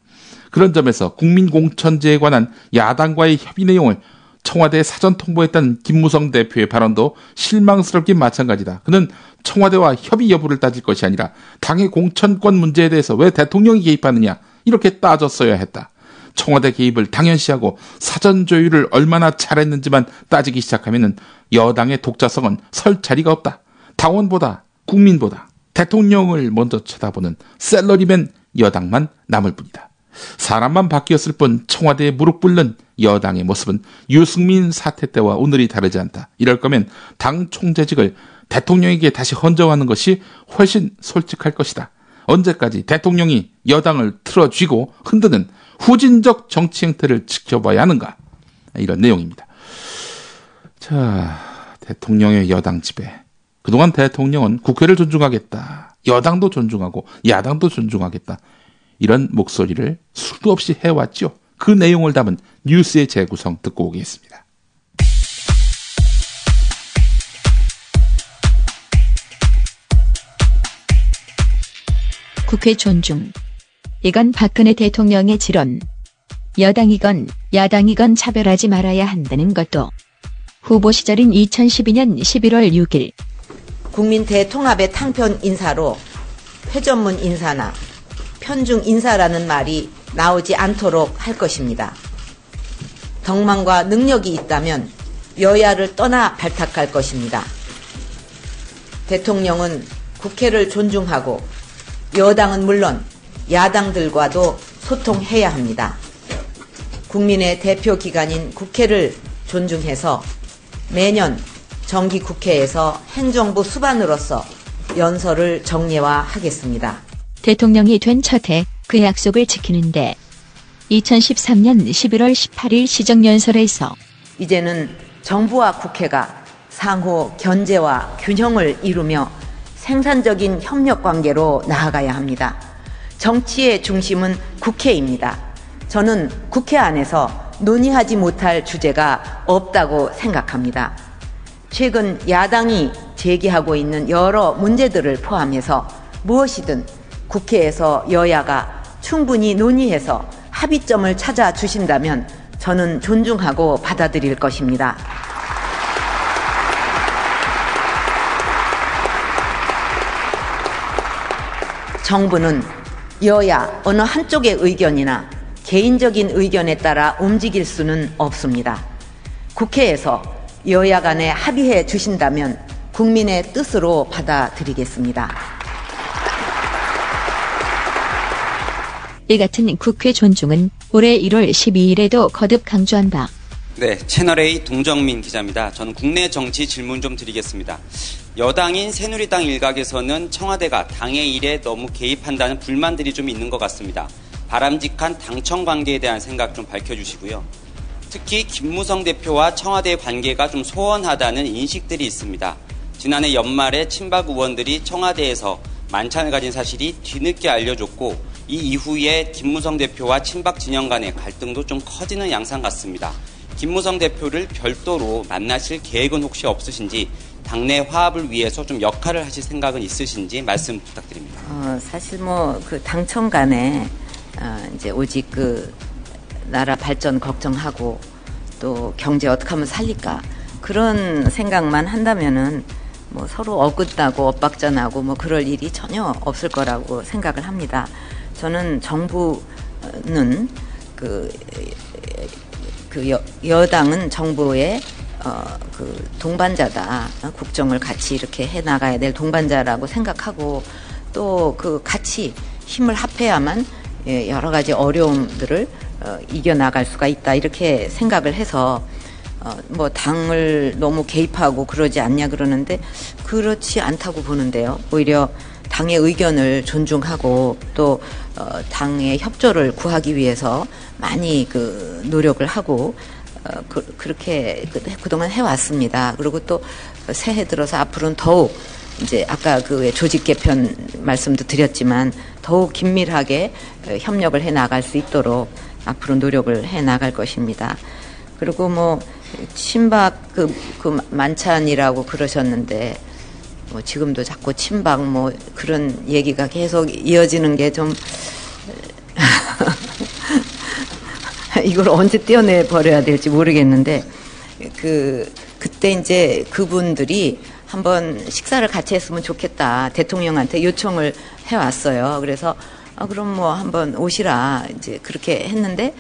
그런 점에서 국민공천제에 관한 야당과의 협의 내용을 청와대에 사전 통보했다는 김무성 대표의 발언도 실망스럽긴 마찬가지다. 그는 청와대와 협의 여부를 따질 것이 아니라 당의 공천권 문제에 대해서 왜 대통령이 개입하느냐 이렇게 따졌어야 했다. 청와대 개입을 당연시하고 사전 조율을 얼마나 잘했는지만 따지기 시작하면 여당의 독자성은 설 자리가 없다. 당원보다 국민보다 대통령을 먼저 쳐다보는 샐러리맨 여당만 남을 뿐이다. 사람만 바뀌었을 뿐 청와대에 무릎 꿇는 여당의 모습은 유승민 사태 때와 오늘이 다르지 않다. 이럴 거면 당 총재직을 대통령에게 다시 헌정하는 것이 훨씬 솔직할 것이다. 언제까지 대통령이 여당을 틀어쥐고 흔드는 후진적 정치 행태를 지켜봐야 하는가? 이런 내용입니다. 자, 대통령의 여당 지배. 그동안 대통령은 국회를 존중하겠다. 여당도 존중하고 야당도 존중하겠다. 이런 목소리를 수도 없이 해왔죠. 그 내용을 담은 뉴스의 재구성 듣고 오겠습니다. 국회 존중. 이건 박근혜 대통령의 지론. 여당이건 야당이건 차별하지 말아야 한다는 것도. 후보 시절인 2012년 11월 6일. 국민 대통합의 탕평 인사로 회전문 인사나 편중 인사라는 말이 나오지 않도록 할 것입니다. 덕망과 능력이 있다면 여야를 떠나 발탁할 것입니다. 대통령은 국회를 존중하고 여당은 물론 야당들과도 소통해야 합니다. 국민의 대표 기관인 국회를 존중해서 매년 정기국회에서 행정부 수반으로서 연설을 정례화하겠습니다. 대통령이 된 첫 해 그 약속을 지키는데 2013년 11월 18일 시정연설에서 이제는 정부와 국회가 상호 견제와 균형을 이루며 생산적인 협력관계로 나아가야 합니다. 정치의 중심은 국회입니다. 저는 국회 안에서 논의하지 못할 주제가 없다고 생각합니다. 최근 야당이 제기하고 있는 여러 문제들을 포함해서 무엇이든 국회에서 여야가 충분히 논의해서 합의점을 찾아주신다면 저는 존중하고 받아들일 것입니다. 정부는 여야 어느 한쪽의 의견이나 개인적인 의견에 따라 움직일 수는 없습니다. 국회에서 여야 간에 합의해 주신다면 국민의 뜻으로 받아들이겠습니다. 이 같은 국회 존중은 올해 1월 12일에도 거듭 강조한 바. 네, 채널A 동정민 기자입니다. 저는 국내 정치 질문 좀 드리겠습니다. 여당인 새누리당 일각에서는 청와대가 당의 일에 너무 개입한다는 불만들이 좀 있는 것 같습니다. 바람직한 당청 관계에 대한 생각 좀 밝혀주시고요. 특히 김무성 대표와 청와대의 관계가 좀 소원하다는 인식들이 있습니다. 지난해 연말에 친박 의원들이 청와대에서 만찬을 가진 사실이 뒤늦게 알려졌고 이 이후에 김무성 대표와 친박 진영 간의 갈등도 좀 커지는 양상 같습니다. 김무성 대표를 별도로 만나실 계획은 혹시 없으신지 당내 화합을 위해서 좀 역할을 하실 생각은 있으신지 말씀 부탁드립니다. 사실 그 당청 간에 이제 오직 그 나라 발전 걱정하고 또 경제 어떻게 하면 살릴까 그런 생각만 한다면은 서로 어긋나고 엇박자나고 그럴 일이 전혀 없을 거라고 생각을 합니다. 저는 정부는 여당은 정부의 그 동반자다. 국정을 같이 이렇게 해 나가야 될 동반자라고 생각하고 또 그 같이 힘을 합해야만 여러 가지 어려움들을 이겨 나갈 수가 있다. 이렇게 생각을 해서 당을 너무 개입하고 그러지 않냐 그러는데 그렇지 않다고 보는데요. 오히려 당의 의견을 존중하고 또 당의 협조를 구하기 위해서 많이 노력을 하고 그렇게 그동안 해왔습니다. 그리고 또 새해 들어서 앞으로는 더욱 이제 아까 조직 개편 말씀도 드렸지만 더욱 긴밀하게 협력을 해 나갈 수 있도록 앞으로 노력을 해 나갈 것입니다. 그리고 친박 그 만찬이라고 그러셨는데 지금도 자꾸 친박 그런 얘기가 계속 이어지는 게 좀 이걸 언제 떼어내 버려야 될지 모르겠는데 그때 이제 그분들이 한번 식사를 같이 했으면 좋겠다 대통령한테 요청을 해왔어요. 그래서 그럼 한번 오시라 이제 그렇게 했는데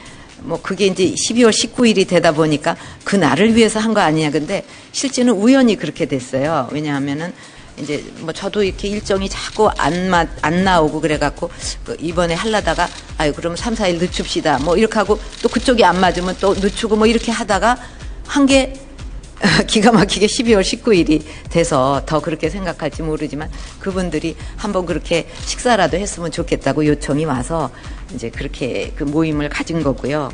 그게 이제 12월 19일이 되다 보니까 그 날을 위해서 한 거 아니냐. 근데 실제는 우연히 그렇게 됐어요. 왜냐하면은 이제 저도 이렇게 일정이 자꾸 안 나오고 그래갖고 이번에 하려다가 그럼 3, 4일 늦춥시다 이렇게 하고 또 그쪽이 안 맞으면 또 늦추고 이렇게 하다가 한 게 기가 막히게 12월 19일이 돼서 더 그렇게 생각할지 모르지만 그분들이 한번 그렇게 식사라도 했으면 좋겠다고 요청이 와서 이제 그렇게 그 모임을 가진 거고요.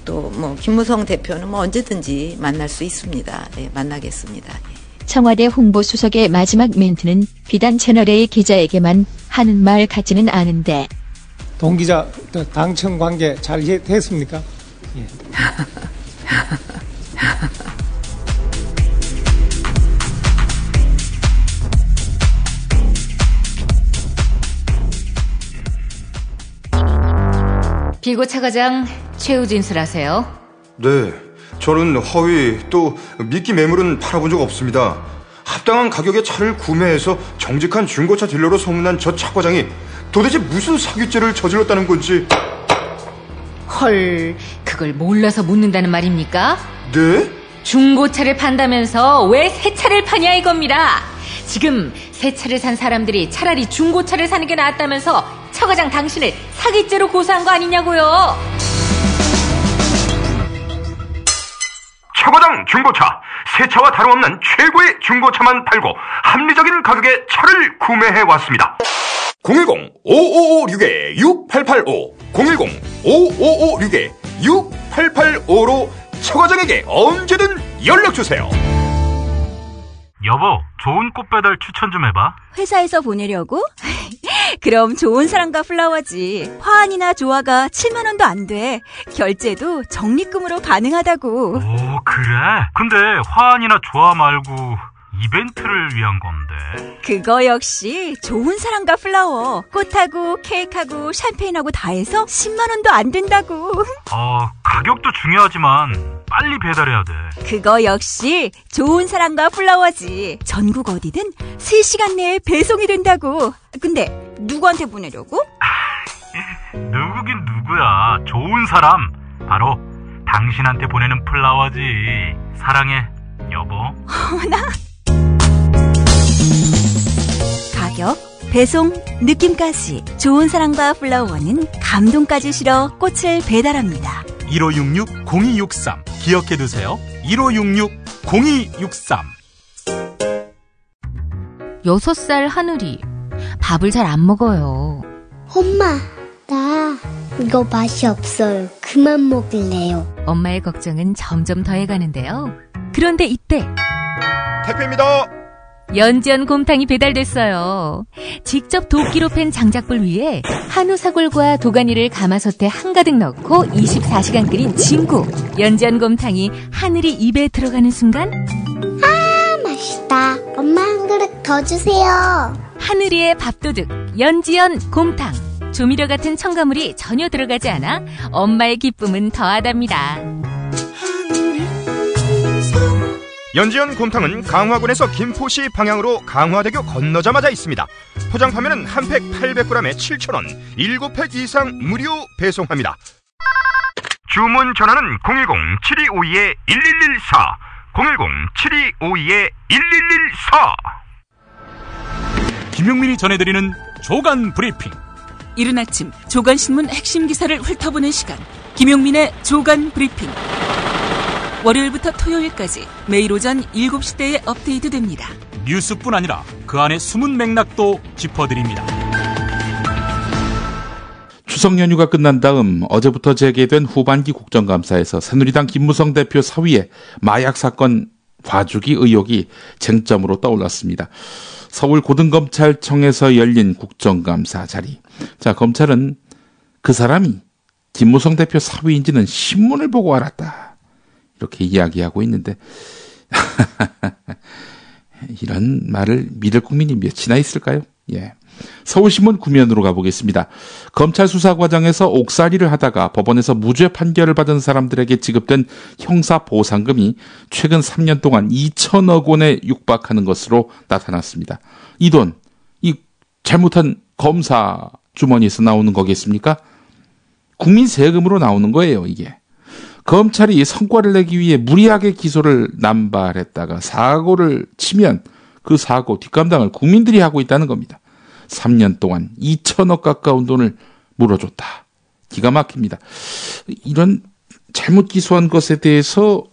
또 뭐 김무성 대표는 뭐 언제든지 만날 수 있습니다. 네, 만나겠습니다. 청와대 홍보수석의 마지막 멘트는 비단 채널A 기자에게만 하는 말 같지는 않은데. 동기자 당청 관계 잘 했습니까? 예. 비고 차과장 최후 진술하세요. 네, 저는 허위 또 미끼 매물은 팔아본 적 없습니다. 합당한 가격에 차를 구매해서 정직한 중고차 딜러로 소문난 저 차 과장이 도대체 무슨 사기죄를 저질렀다는 건지. 헐, 그걸 몰라서 묻는다는 말입니까? 네? 중고차를 판다면서 왜 새 차를 파냐 이겁니다. 지금 새 차를 산 사람들이 차라리 중고차를 사는 게 낫다면서 처 과장 당신을 사기죄로 고소한 거 아니냐고요. 처 과장 중고차, 새 차와 다름없는 최고의 중고차만 팔고 합리적인 가격에 차를 구매해왔습니다. 010-5556-6885 010-5556-6885로 처 과장에게 언제든 연락주세요. 여보, 좋은 꽃 배달 추천 좀 해봐. 회사에서 보내려고? 그럼 좋은 사람과 플라워지. 화환이나 조화가 7만 원도 안 돼. 결제도 적립금으로 가능하다고. 오, 그래? 근데 화환이나 조화 말고 이벤트를 위한 건데. 그거 역시 좋은 사람과 플라워. 꽃하고 케이크하고 샴페인하고 다 해서 10만 원도 안 된다고. 가격도 중요하지만 빨리 배달해야 돼. 그거 역시 좋은 사람과 플라워지. 전국 어디든 3시간 내에 배송이 된다고. 근데 누구한테 보내려고? 누구긴 누구야. 좋은 사람. 바로 당신한테 보내는 플라워지. 사랑해, 여보. 나? 가격, 배송, 느낌까지 좋은 사랑과 플라워는 감동까지 실어 꽃을 배달합니다. 1566-0263 기억해두세요. 1566-0263. 6살 하늘이 밥을 잘 안 먹어요. 엄마, 나 이거 맛이 없어요. 그만 먹을래요. 엄마의 걱정은 점점 더해가는데요. 그런데 이때 택배입니다. 연지연 곰탕이 배달됐어요. 직접 도끼로 팬 장작불 위에 한우 사골과 도가니를 가마솥에 한가득 넣고 24시간 끓인 진구. 연지연 곰탕이 하늘이 입에 들어가는 순간, 아, 맛있다. 엄마 한 그릇 더 주세요. 하늘이의 밥도둑 연지연 곰탕. 조미료 같은 첨가물이 전혀 들어가지 않아 엄마의 기쁨은 더하답니다. 연지연 곰탕은 강화군에서 김포시 방향으로 강화대교 건너자마자 있습니다. 포장 판매는 한 팩 800g에 7,000원, 7팩 이상 무료 배송합니다. 주문 전화는 010-7252-1114, 010-7252-1114. 김용민이 전해드리는 조간 브리핑. 이른 아침 조간신문 핵심 기사를 훑어보는 시간, 김용민의 조간 브리핑. 월요일부터 토요일까지 매일 오전 7시대에 업데이트됩니다. 뉴스뿐 아니라 그 안에 숨은 맥락도 짚어드립니다. 추석 연휴가 끝난 다음 어제부터 재개된 후반기 국정감사에서 새누리당 김무성 대표 사위의 마약 사건 봐주기 의혹이 쟁점으로 떠올랐습니다. 서울고등검찰청에서 열린 국정감사 자리. 자, 검찰은 그 사람이 김무성 대표 사위인지는 신문을 보고 알았다, 이렇게 이야기하고 있는데 이런 말을 믿을 국민이 몇이나 있을까요? 예. 서울신문 구면으로 가보겠습니다. 검찰 수사 과정에서 옥살이를 하다가 법원에서 무죄 판결을 받은 사람들에게 지급된 형사 보상금이 최근 3년 동안 2천억 원에 육박하는 것으로 나타났습니다. 이 돈, 이 잘못한 검사 주머니에서 나오는 거겠습니까? 국민 세금으로 나오는 거예요, 이게. 검찰이 성과를 내기 위해 무리하게 기소를 남발했다가 사고를 치면 그 사고 뒷감당을 국민들이 하고 있다는 겁니다. 3년 동안 2천억 가까운 돈을 물어줬다. 기가 막힙니다. 이런 잘못 기소한 것에 대해서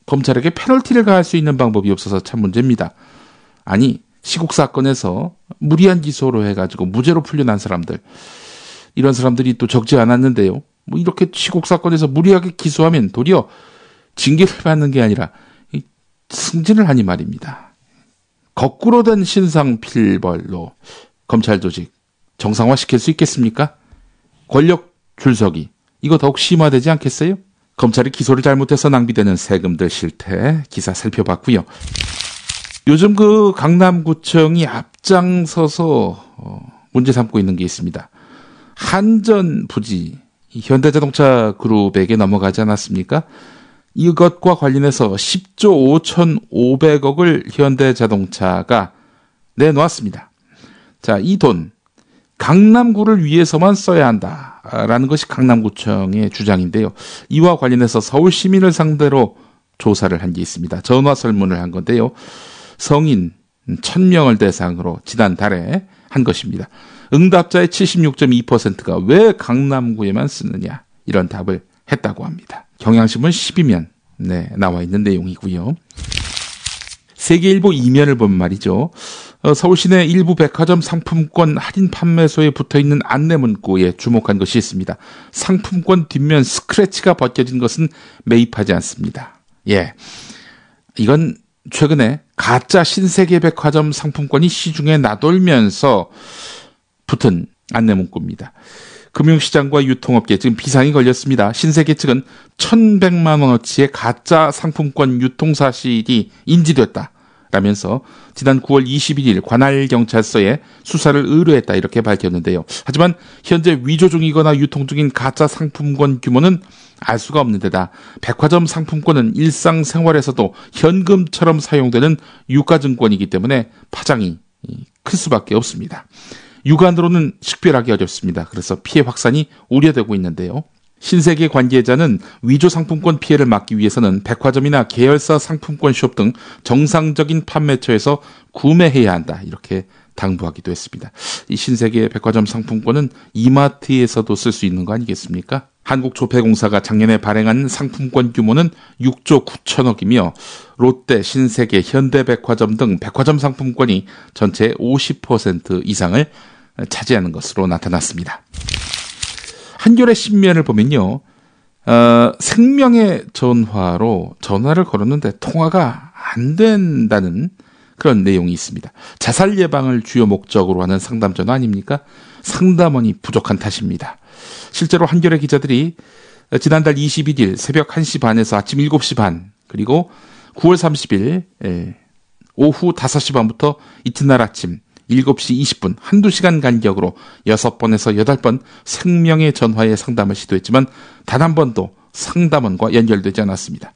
검찰에게 페널티를 가할 수 있는 방법이 없어서 참 문제입니다. 아니, 시국 사건에서 무리한 기소로 해가지고 무죄로 풀려난 사람들, 이런 사람들이 또 적지 않았는데요. 뭐 이렇게 치국 사건에서 무리하게 기소하면 도리어 징계를 받는 게 아니라 승진을 하니 말입니다. 거꾸로 된 신상필벌로 검찰 조직 정상화시킬 수 있겠습니까? 권력 줄서기 이거 더욱 심화되지 않겠어요? 검찰이 기소를 잘못해서 낭비되는 세금들 실태 기사 살펴봤고요. 요즘 그 강남구청이 앞장서서 문제 삼고 있는 게 있습니다. 한전 부지 현대자동차 그룹에게 넘어가지 않았습니까? 이것과 관련해서 10조 5,500억을 현대자동차가 내놓았습니다. 자, 이 돈 강남구를 위해서만 써야 한다라는 것이 강남구청의 주장인데요. 이와 관련해서 서울 시민을 상대로 조사를 한 게 있습니다. 전화 설문을 한 건데요. 성인 1,000명을 대상으로 지난달에 한 것입니다. 응답자의 76.2%가 왜 강남구에만 쓰느냐 이런 답을 했다고 합니다. 경향신문 12면 나와 있는 내용이고요. 세계일보 2면을 보면 말이죠. 서울 시내 일부 백화점 상품권 할인 판매소에 붙어있는 안내 문구에 주목한 것이 있습니다. 상품권 뒷면 스크래치가 벗겨진 것은 매입하지 않습니다. 예, 이건 최근에 가짜 신세계 백화점 상품권이 시중에 나돌면서 붙은 안내 문구입니다. 금융시장과 유통업계 지금 비상이 걸렸습니다. 신세계 측은 1,100만 원어치의 가짜 상품권 유통 사실이 인지됐다라면서 지난 9월 21일 관할경찰서에 수사를 의뢰했다 이렇게 밝혔는데요. 하지만 현재 위조 중이거나 유통 중인 가짜 상품권 규모는 알 수가 없는 데다 백화점 상품권은 일상생활에서도 현금처럼 사용되는 유가증권이기 때문에 파장이 클 수밖에 없습니다. 육안으로는 식별하기 어렵습니다. 그래서 피해 확산이 우려되고 있는데요. 신세계 관계자는 위조 상품권 피해를 막기 위해서는 백화점이나 계열사 상품권 숍 등 정상적인 판매처에서 구매해야 한다 이렇게 당부하기도 했습니다. 이 신세계 백화점 상품권은 이마트에서도 쓸 수 있는 거 아니겠습니까? 한국조폐공사가 작년에 발행한 상품권 규모는 6조 9천억이며 롯데, 신세계, 현대백화점 등 백화점 상품권이 전체의 50% 이상을 차지하는 것으로 나타났습니다. 한겨레 신면을 보면요. 생명의 전화로 전화를 걸었는데 통화가 안 된다는 그런 내용이 있습니다. 자살 예방을 주요 목적으로 하는 상담 전화 아닙니까? 상담원이 부족한 탓입니다. 실제로 한겨레 기자들이 지난달 21일 새벽 1시 반에서 아침 7시 반 그리고 9월 30일 오후 5시 반부터 이튿날 아침 7시 20분 한두 시간 간격으로 6번에서 8번 생명의 전화에 상담을 시도했지만 단 한 번도 상담원과 연결되지 않았습니다.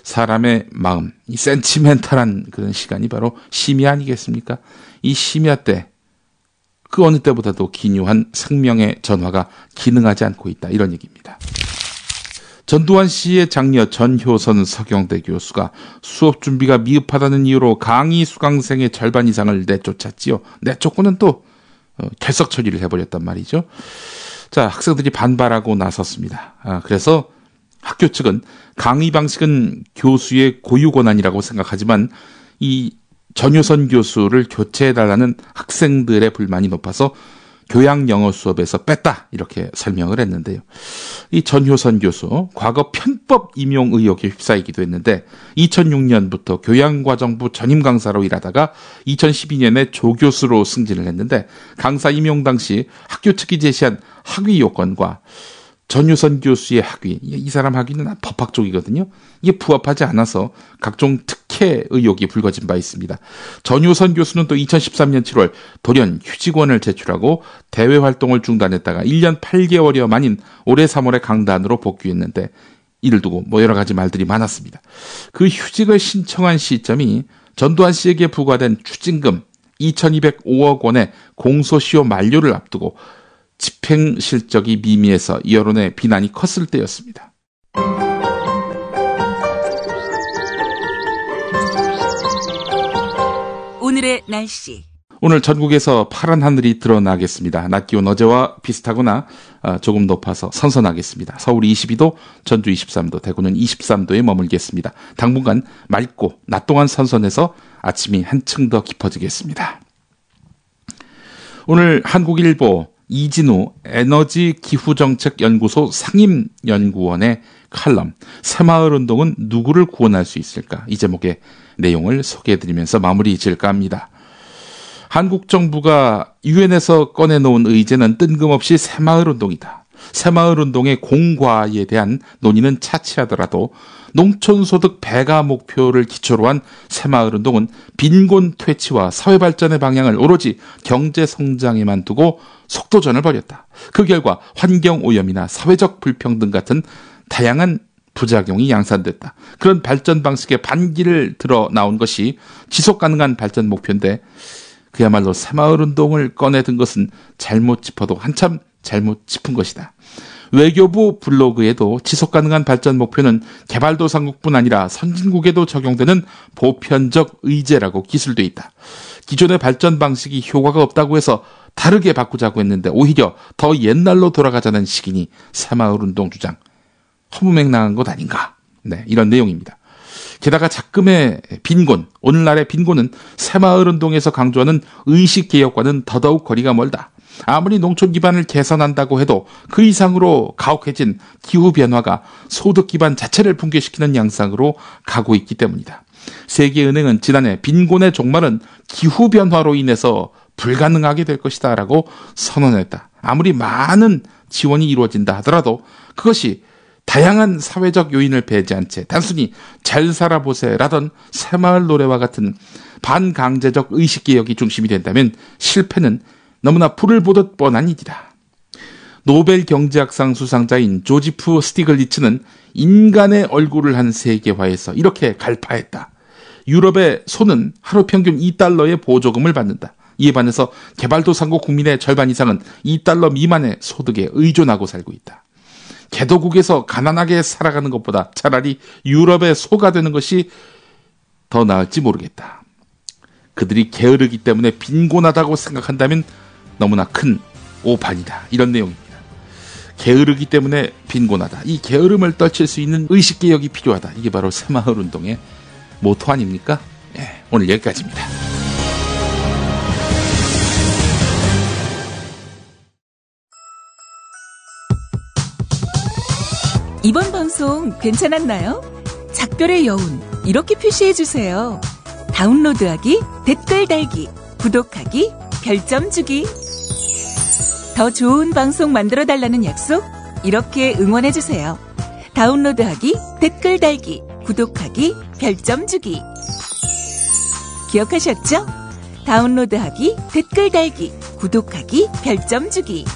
사람의 마음, 이 센티멘탈한 그런 시간이 바로 심야 아니겠습니까? 이 심야 때 그 어느 때보다도 기묘한 생명의 전화가 기능하지 않고 있다 이런 얘기입니다. 전두환 씨의 장녀 전효선 서경대 교수가 수업 준비가 미흡하다는 이유로 강의 수강생의 절반 이상을 내쫓았지요. 내쫓고는 또 결석 처리를 해버렸단 말이죠. 자, 학생들이 반발하고 나섰습니다. 그래서 학교 측은 강의 방식은 교수의 고유 권한이라고 생각하지만 이 전효선 교수를 교체해달라는 학생들의 불만이 높아서 교양 영어 수업에서 뺐다 이렇게 설명을 했는데요. 이 전효선 교수 과거 편법 임용 의혹에 휩싸이기도 했는데 2006년부터 교양과정부 전임 강사로 일하다가 2012년에 조교수로 승진을 했는데 강사 임용 당시 학교 측이 제시한 학위 요건과 전효선 교수의 학위, 이 사람 학위는 법학 쪽이거든요. 이게 부합하지 않아서 각종 특혜 의혹이 불거진 바 있습니다. 전효선 교수는 또 2013년 7월 돌연 휴직원을 제출하고 대외 활동을 중단했다가 1년 8개월여 만인 올해 3월에 강단으로 복귀했는데 이를 두고 여러 가지 말들이 많았습니다. 그 휴직을 신청한 시점이 전두환 씨에게 부과된 추징금 2,205억 원의 공소시효 만료를 앞두고 집행 실적이 미미해서 여론의 비난이 컸을 때였습니다. 오늘의 날씨. 오늘 전국에서 파란 하늘이 드러나겠습니다. 낮 기온 어제와 비슷하거나 조금 높아서 선선하겠습니다. 서울이 22도, 전주 23도, 대구는 23도에 머물겠습니다. 당분간 맑고 낮 동안 선선해서 아침이 한층 더 깊어지겠습니다. 오늘 한국일보 이진우 에너지기후정책연구소 상임연구원의 칼럼 새마을운동은 누구를 구원할 수 있을까? 이 제목의 내용을 소개해드리면서 마무리 지을까 합니다. 한국 정부가 유엔에서 꺼내놓은 의제는 뜬금없이 새마을운동이다. 새마을운동의 공과에 대한 논의는 차치하더라도 농촌소득 배가 목표를 기초로 한 새마을운동은 빈곤 퇴치와 사회발전의 방향을 오로지 경제성장에만 두고 속도전을 벌였다. 그 결과 환경오염이나 사회적 불평등 같은 다양한 부작용이 양산됐다. 그런 발전 방식의 반기를 들어 나온 것이 지속가능한 발전 목표인데 그야말로 새마을운동을 꺼내든 것은 잘못 짚어도 한참 잘못 짚은 것이다. 외교부 블로그에도 지속가능한 발전 목표는 개발도상국뿐 아니라 선진국에도 적용되는 보편적 의제라고 기술돼 있다. 기존의 발전 방식이 효과가 없다고 해서 다르게 바꾸자고 했는데 오히려 더 옛날로 돌아가자는 식이니 새마을운동 주장 허무맹랑한 것 아닌가. 네, 이런 내용입니다. 게다가 작금의 빈곤, 오늘날의 빈곤은 새마을운동에서 강조하는 의식개혁과는 더더욱 거리가 멀다. 아무리 농촌 기반을 개선한다고 해도 그 이상으로 가혹해진 기후변화가 소득 기반 자체를 붕괴시키는 양상으로 가고 있기 때문이다. 세계은행은 지난해 빈곤의 종말은 기후변화로 인해서 불가능하게 될 것이다 라고 선언했다. 아무리 많은 지원이 이루어진다 하더라도 그것이 다양한 사회적 요인을 배제한 채 단순히 잘 살아보세라던 새마을 노래와 같은 반강제적 의식개혁이 중심이 된다면 실패는 너무나 불을 보듯 뻔한 일이다. 노벨 경제학상 수상자인 조지프 스티글리츠는 인간의 얼굴을 한 세계화에서 이렇게 갈파했다. 유럽의 소는 하루 평균 $2의 보조금을 받는다. 이에 반해서 개발도상국 국민의 절반 이상은 $2 미만의 소득에 의존하고 살고 있다. 개도국에서 가난하게 살아가는 것보다 차라리 유럽의 소가 되는 것이 더 나을지 모르겠다. 그들이 게으르기 때문에 빈곤하다고 생각한다면 너무나 큰 오판이다. 이런 내용입니다. 게으르기 때문에 빈곤하다. 이 게으름을 떨칠 수 있는 의식개혁이 필요하다. 이게 바로 새마을운동의 모토 아닙니까? 네, 오늘 여기까지입니다. 이번 방송 괜찮았나요? 작별의 여운 이렇게 표시해주세요. 다운로드하기, 댓글 달기, 구독하기, 별점 주기. 더 좋은 방송 만들어달라는 약속 이렇게 응원해주세요. 다운로드하기, 댓글 달기, 구독하기, 별점 주기. 기억하셨죠? 다운로드하기, 댓글 달기, 구독하기, 별점 주기.